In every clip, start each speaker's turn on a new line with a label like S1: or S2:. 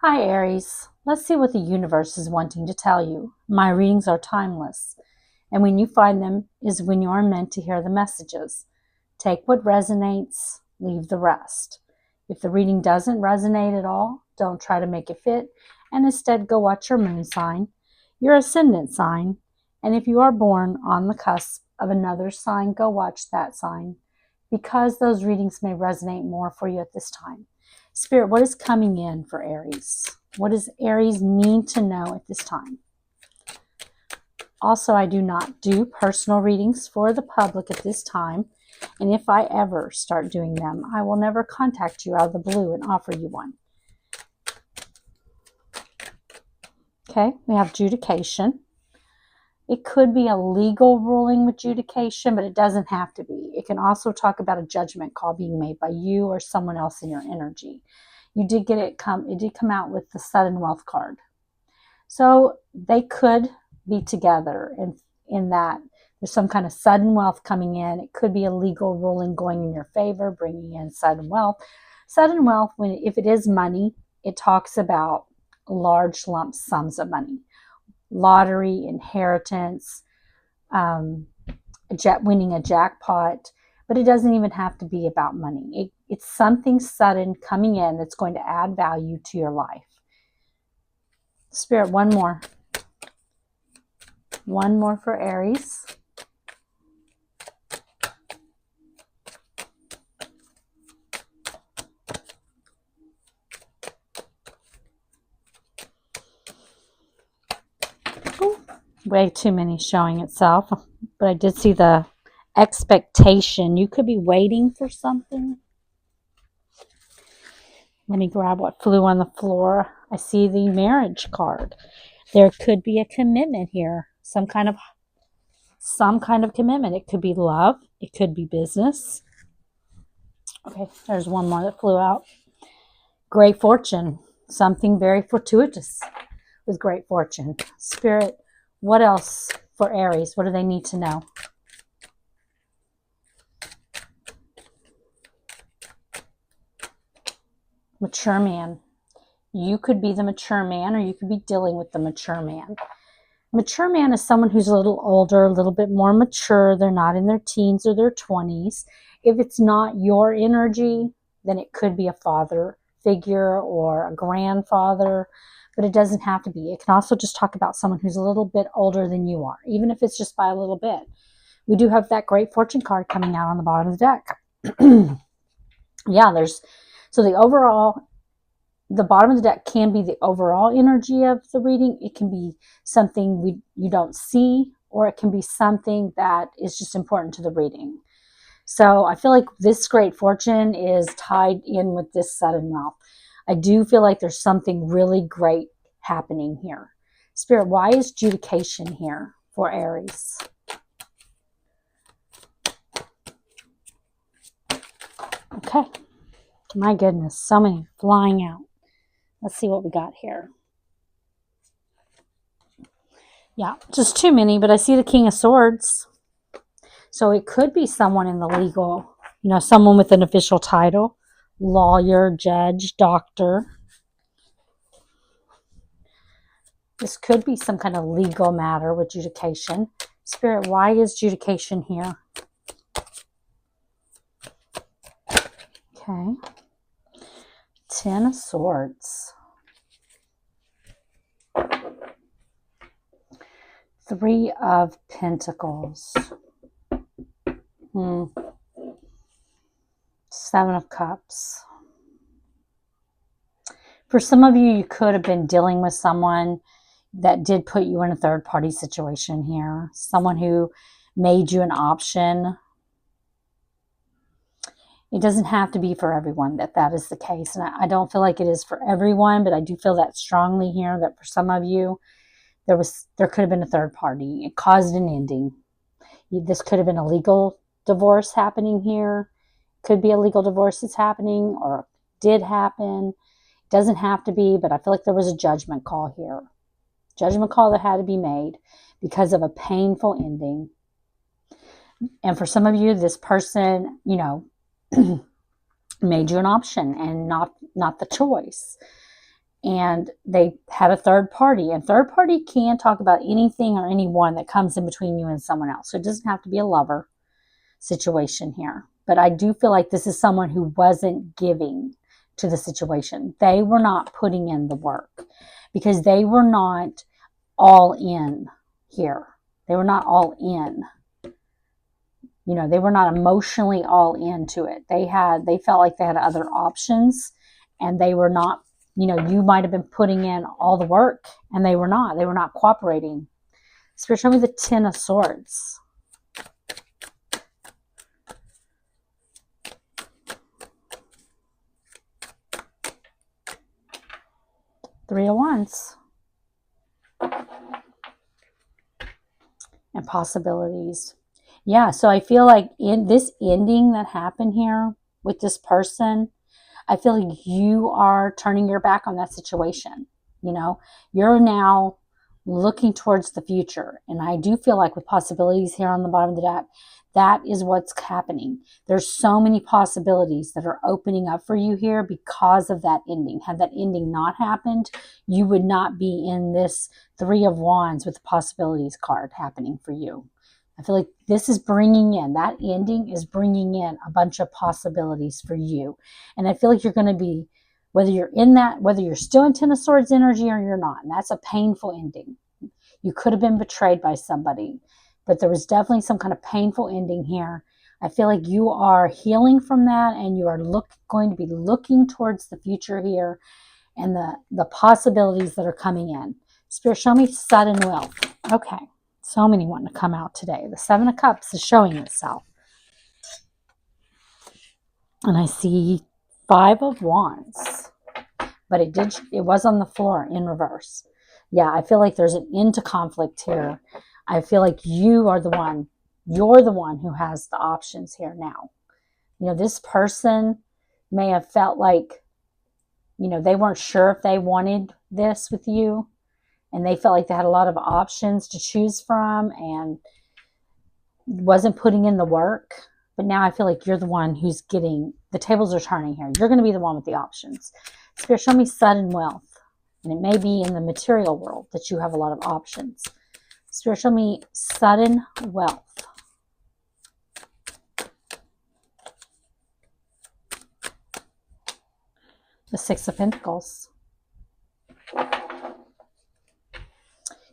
S1: Hi, Aries. Let's see what the universe is wanting to tell you. My readings are timeless, and when you find them is when you are meant to hear the messages. Take what resonates, leave the rest. If the reading doesn't resonate at all, don't try to make it fit, and instead go watch your moon sign, your ascendant sign, and if you are born on the cusp of another sign, go watch that sign, because those readings may resonate more for you at this time. Spirit, what is coming in for Aries? What does Aries need to know at this time? Also, I do not do personal readings for the public at this time. And if I ever start doing them, I will never contact you out of the blue and offer you one. Okay, we have judication. It could be a legal ruling with judication, but it doesn't have to be. It can also talk about a judgment call being made by you or someone else in your energy. You did get it did come out with the sudden wealth card. So they could be together in that there's some kind of sudden wealth coming in. It could be a legal ruling going in your favor, bringing in sudden wealth. Sudden wealth, if it is money, it talks about large lump sums of money. Lottery, inheritance, winning a jackpot, but it doesn't even have to be about money. It's something sudden coming in that's going to add value to your life. Spirit, one more. One more for Aries. Way too many showing itself, but I did see the expectation. You could be waiting for something. Let me grab what flew on the floor. I see the marriage card. There could be a commitment here, some kind of commitment. It could be love, it could be business. Okay, there's one more that flew out. Great fortune, something very fortuitous with great fortune. Spirit, what else for Aries? What do they need to know? Mature man. You could be the mature man, or you could be dealing with the mature man. Mature man is someone who's a little older, a little bit more mature. They're not in their teens or their 20s. If it's not your energy, then it could be a father figure or a grandfather, but it doesn't have to be. It can also just talk about someone who's a little bit older than you are, even if it's just by a little bit. We do have that great fortune card coming out on the bottom of the deck. Yeah, so the bottom of the deck can be the overall energy of the reading. It can be something you don't see, or it can be something that is just important to the reading. So I feel like this great fortune is tied in with this sudden wealth. I do feel like there's something really great happening here. Spirit, why is judication here for Aries? Okay. My goodness, so many flying out. Let's see what we got here. Yeah, just too many, but I see the King of Swords. So it could be someone in the legal, someone with an official title, lawyer, judge, doctor. This could be some kind of legal matter with judication. Spirit, why is judication here? Okay. 10 of Swords. 3 of Pentacles. 7 of Cups. For some of you, you could have been dealing with someone that did put you in a third-party situation here. Someone who made you an option. It doesn't have to be for everyone that is the case. And I don't feel like it is for everyone, but I do feel that strongly here that for some of you, there could have been a third party. It caused an ending. This could have been a legal divorce happening here. Could be a legal divorce that's happening or did happen. It doesn't have to be, but I feel like there was a judgment call here. Judgment call that had to be made because of a painful ending. And for some of you, this person, made you an option and not the choice. and they had a third party. And third party can talk about anything or anyone that comes in between you and someone else. So it doesn't have to be a lover situation here. But I do feel like this is someone who wasn't giving to the situation. They were not putting in the work because they were not all in here. They were not all in. You know, they were not emotionally all into it. They felt like they had other options, and they were not, you know, you might have been putting in all the work and they were not cooperating. Spirit, show me the Ten of Swords. Three of Wands. And possibilities. Yeah, so I feel like in this ending that happened here with this person, I feel like you are turning your back on that situation. You know, you're now looking towards the future. And I do feel like with possibilities here on the bottom of the deck, that is what's happening. There's so many possibilities that are opening up for you here because of that ending. Had that ending not happened, you would not be in this Three of Wands with the possibilities card happening for you. I feel like this is bringing in, that ending is bringing in a bunch of possibilities for you. And I feel like you're going to be, whether you're in that, whether you're still in Ten of Swords energy or you're not, and that's a painful ending. You could have been betrayed by somebody, but there was definitely some kind of painful ending here. I feel like you are healing from that, and you are going to be looking towards the future here and the possibilities that are coming in. Spirit, show me sudden wealth. Okay. So many want to come out today. The Seven of Cups is showing itself. And I see Five of Wands. But it was on the floor in reverse. Yeah, I feel like there's an end to conflict here. I feel like you're the one who has the options here now. You know, this person may have felt like, you know, they weren't sure if they wanted this with you. And they felt like they had a lot of options to choose from and wasn't putting in the work. But now I feel like you're the one who's getting, the tables are turning here. You're going to be the one with the options. Spirit, show me sudden wealth. And it may be in the material world that you have a lot of options. Spirit, show me sudden wealth. The Six of Pentacles.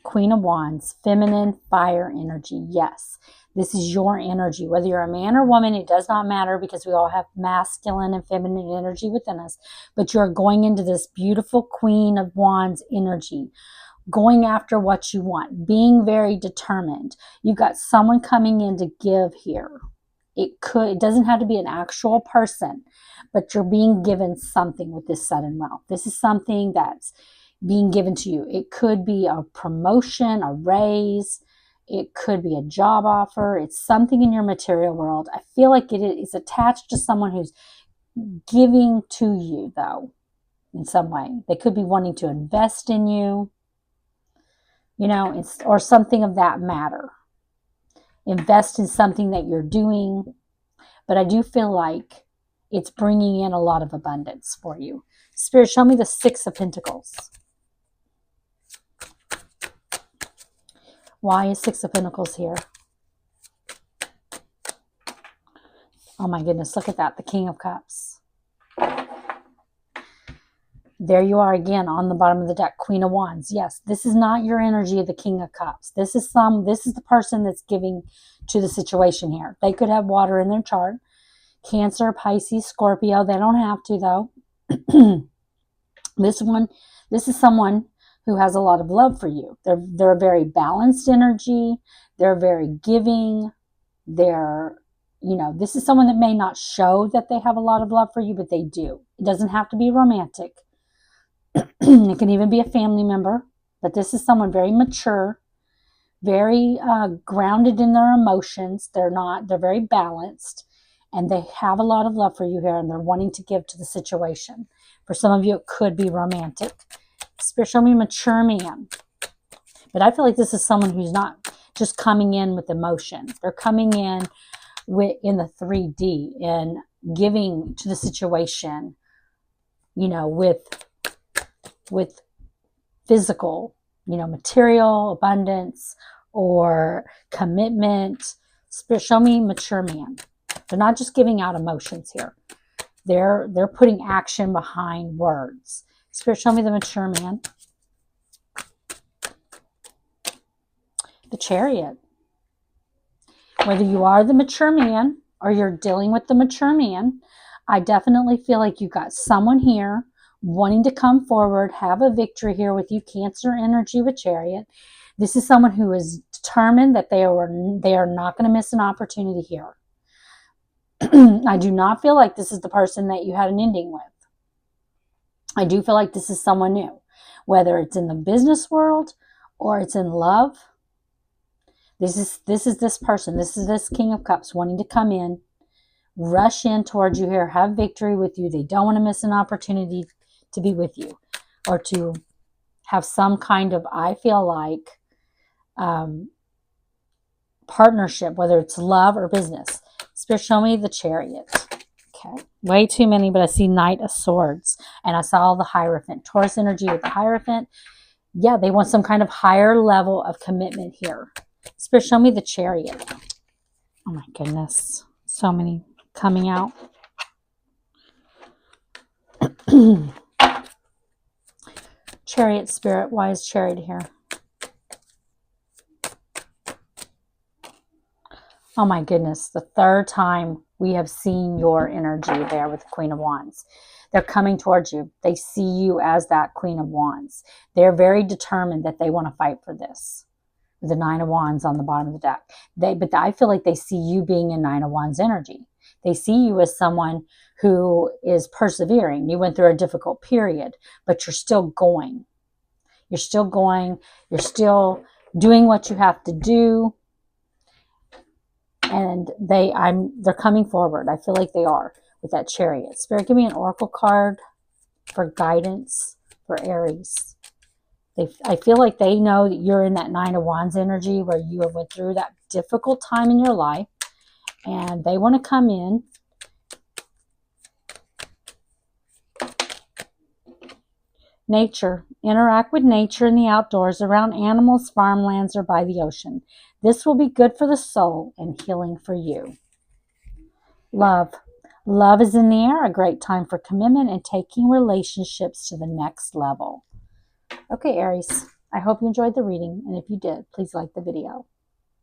S1: Queen of Wands, feminine fire energy. Yes, this is your energy. Whether you're a man or woman, it does not matter because we all have masculine and feminine energy within us. But you're going into this beautiful Queen of Wands energy, going after what you want, being very determined. You've got someone coming in to give here. It doesn't have to be an actual person, but you're being given something with this sudden wealth. This is something that's being given to you. It could be a promotion, a raise. It could be a job offer. It's something in your material world. I feel like it is attached to someone who's giving to you, though, in some way. They could be wanting to invest in you, you know, or something of that matter. Invest in something that you're doing. But I do feel like it's bringing in a lot of abundance for you. Spirit, show me the Six of Pentacles. Why is Six of Pentacles here? Oh my goodness, look at that. The King of Cups. There you are again on the bottom of the deck. Queen of Wands. Yes, this is not your energy of the King of Cups. This is the person that's giving to the situation here. They could have water in their chart. Cancer, Pisces, Scorpio. They don't have to, though. This is someone who has a lot of love for you. They're a very balanced energy. They're very giving. This is someone that may not show that they have a lot of love for you, but they do. It doesn't have to be romantic. It can even be a family member, but this is someone very mature, very grounded in their emotions. They're very balanced, and they have a lot of love for you here, and they're wanting to give to the situation. For some of you, it could be romantic. Spirit, show me mature man. But I feel like this is someone who's not just coming in with emotion. They're coming in in the 3D and giving to the situation, with with physical, material, abundance, or commitment. Spirit, show me mature man. They're not just giving out emotions here. They're putting action behind words. Spirit, show me the mature man. The Chariot. Whether you are the mature man or you're dealing with the mature man, I definitely feel like you've got someone here wanting to come forward, have a victory here with you, Cancer energy with Chariot. This is someone who is determined that they are not going to miss an opportunity here. I do not feel like this is the person that you had an ending with. I do feel like this is someone new, whether it's in the business world or it's in love. This is this person. This is this King of Cups wanting to come in, rush in towards you here, have victory with you. They don't want to miss an opportunity to be with you or to have some kind of, I feel like, partnership, whether it's love or business. Spirit, show me the Chariot. Okay, way too many, but I see Knight of Swords, and I saw the Hierophant. Taurus energy with the Hierophant. Yeah, they want some kind of higher level of commitment here. Spirit, show me the Chariot. Oh my goodness, so many coming out. Chariot, Spirit, why is Chariot here? Oh my goodness, the third time we have seen your energy there with the Queen of Wands. They're coming towards you. They see you as that Queen of Wands. They're very determined that they want to fight for this. The Nine of Wands on the bottom of the deck. But I feel like they see you being in Nine of Wands energy. They see you as someone who is persevering. You went through a difficult period, but you're still going. You're still going. You're still doing what you have to do. And they're coming forward. I feel like they are with that Chariot. Spirit, give me an oracle card for guidance for Aries. I feel like they know that you're in that Nine of Wands energy where you have went through that difficult time in your life, and they want to come in. Nature. Interact with nature in the outdoors, around animals, farmlands, or by the ocean. This will be good for the soul and healing for you. Love. Love is in the air, a great time for commitment and taking relationships to the next level. Okay, Aries, I hope you enjoyed the reading, and if you did, please like the video.